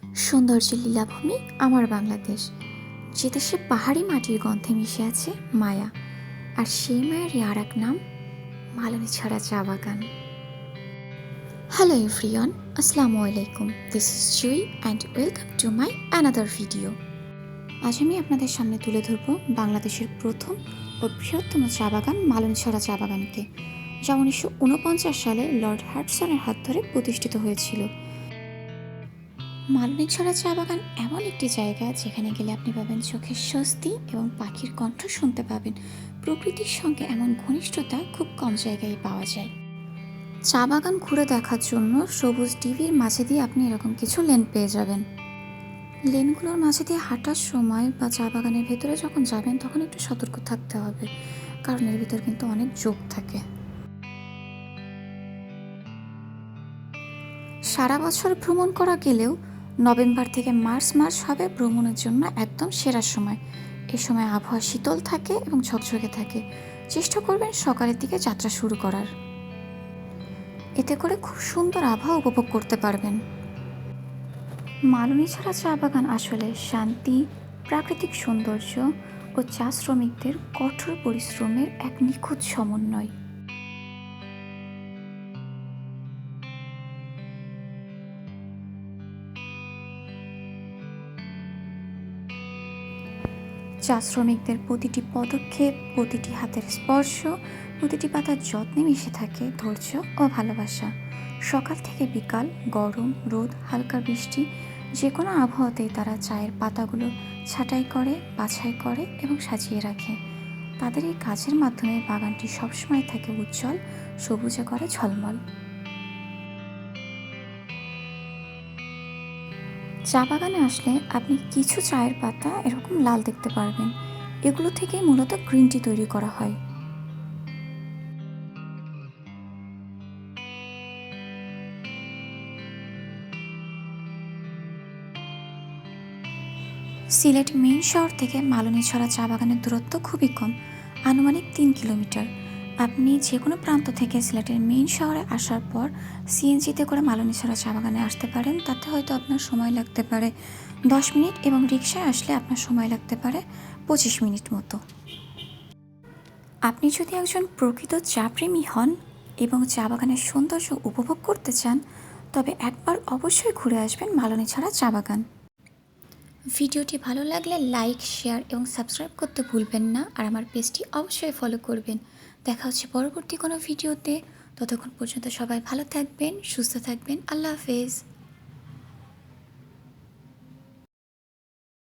সৌন্দর্যের লীলাভূমি আমার বাংলাদেশ, যে দেশে পাহাড়ি মাটির গন্ধে মিশে আছে মায়া, আর সেই মায়েরই আর এক নাম মালনীছড়া চা বাগান। হ্যালো এভরিওয়ান, আসসালামু আলাইকুম। This is Jui and welcome to my another video. আজ আমি আপনাদের সামনে তুলে ধরব বাংলাদেশের প্রথম ও বৃহত্তম চা বাগান মালনীছড়া চা বাগানকে, যা 1949 সালে লর্ড হ্যাডসনের হাত ধরে প্রতিষ্ঠিত হয়েছিল। মালনীছড়া চা বাগান এমন একটি জায়গা যেখানে গেলে আপনি পাবেন চোখের স্বস্তি এবং পাখির কণ্ঠ শুনতে পাবেন। প্রকৃতির সঙ্গে এমন ঘনিষ্ঠতা খুব কম জায়গায় পাওয়া যায়। চা বাগান ঘুরে দেখার জন্য সবুজ ডিভির মাঝে দিয়ে আপনি এরকম কিছু লেন পেয়ে যাবেন। লেনগুলোর মাঝে দিয়ে হাঁটার সময় বা চা বাগানের ভেতরে যখন যাবেন তখন একটু সতর্ক থাকতে হবে, কারণ এর ভিতর কিন্তু অনেক ঝোঁক থাকে। সারা বছর ভ্রমণ করা গেলেও নভেম্বর থেকে মার্চ হবে ভ্রমণের জন্য একদম সেরা সময়। এ সময় আবহাওয়া শীতল থাকে এবং ঝকঝকে থাকে। চেষ্টা করবেন সকালের দিকে যাত্রা শুরু করার, এতে করে খুব সুন্দর আবহাওয়া উপভোগ করতে পারবেন। মালনীছড়া চা বাগান আসলে শান্তি, প্রাকৃতিক সৌন্দর্য ও চা শ্রমিকদের কঠোর পরিশ্রমের এক নিখুঁত সমন্বয়। চা শ্রমিকদের প্রতিটি পদক্ষেপ, প্রতিটি হাতের স্পর্শ, প্রতিটি পাতার যত্নে মিশে থাকে ধৈর্য ও ভালোবাসা। সকাল থেকে বিকাল, গরম, রোদ, হালকা বৃষ্টি, যে কোনো আবহাওয়াতেই তারা চায়ের পাতাগুলো ছাঁটাই করে, বাছাই করে এবং সাজিয়ে রাখে। তাদের এই কাজের মাধ্যমে বাগানটি সবসময় থাকে উজ্জ্বল, সবুজে করে ঝলমল। চা বাগানে আসলে আপনি কিছু চায়ের পাতা এরকম লাল দেখতে পারবেন। এগুলো থেকে মূলত গ্রিন টি তৈরি করা হয়। সিলেট মেইন শহর থেকে মালনীছড়া চা বাগানের দূরত্ব খুবই কম, আনুমানিক 3 কিলোমিটার। আপনি যে কোনো প্রান্ত থেকে সিলেটের মেইন শহরে আসার পর সিএনজিতে করে মালনীছড়া চা বাগানে আসতে পারেন। তাতে হয়তো আপনার সময় লাগতে পারে 10 মিনিট এবং রিকশায় আসলে আপনার সময় লাগতে পারে 25 মিনিট মতো। আপনি যদি একজন প্রকৃত চা প্রেমী হন এবং চা বাগানের সৌন্দর্য উপভোগ করতে চান, তবে একবার অবশ্যই ঘুরে আসবেন মালনীছড়া চা বাগান। ভিডিওটি ভালো লাগলে লাইক, শেয়ার এবং সাবস্ক্রাইব করতে ভুলবেন না, আর আমার পেজটি অবশ্যই ফলো করবেন। দেখা হচ্ছে পরবর্তী কোনো ভিডিওতে। ততক্ষণ পর্যন্ত সবাই ভালো থাকবেন, সুস্থ থাকবেন। আল্লাহ হাফেজ।